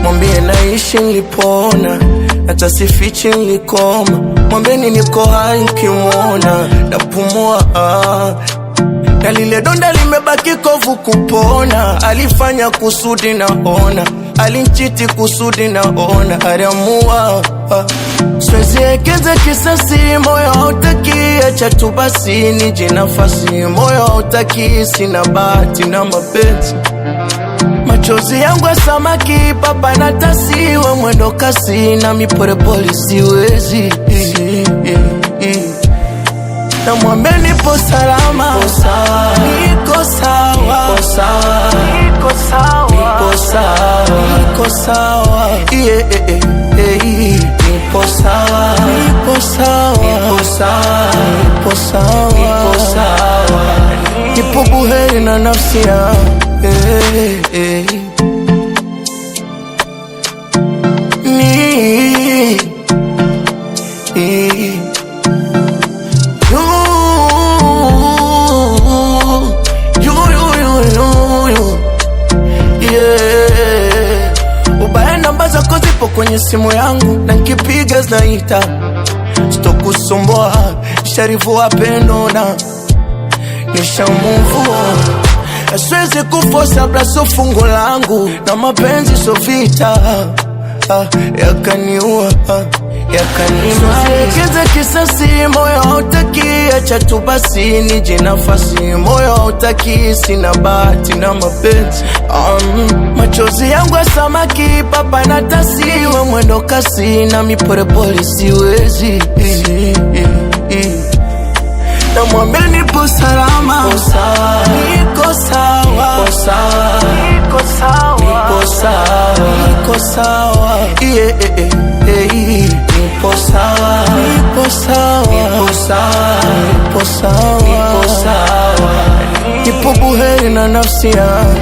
Mwambie naishi nilipona, hata sifichi nilikoma. Mwambeni niko hai mkimwona, napumua na lile donda limebaki kovu kupona. Alifanya kusudi naona, alinchiti kusudi naona. Aliamua siwezi ekeza kisasi, moyo hautaki, acha tu basi nije nafasi. Moyo hautaki, sina bahati na mapenzi. Machozi yangu ya samaki, papa na tasiwe mwendo kasi, na miporepoli siwezi. Na mwambe nipo salama, niko sawa, niko sawa, niko sawa, niko sawa, niko sawa, nipo sawa, nipo sawa, nipo sawa, nipo sawa, nipo sawa, nipo buheri na nafsi yangu. Ubaya namba zako zipo kwenye simu yangu, na nkipiga zinaita. Sitokusumbua, sharifu wapendo na nishamuvu. Siwezi kufosa blaso fungo langu, na mapenzi so vita. Yakaniua, yakanima. Ekeza kisasi, moyo hautaki, acha tu basi nije nafasi. Moyo hautaki, sina bahati na mapenzi. Machozi yangu ya samaki, papa na tasiwe mwendo kasi, na miporepoli siwezi. Na mwambe nipo salama, niko sawa, niko sawa, niko sawa, niko sawa, niko sawa, nipo sawa, nipo sawa, nipo sawa, nipo sawa, nipo buheri na nafsi yangu.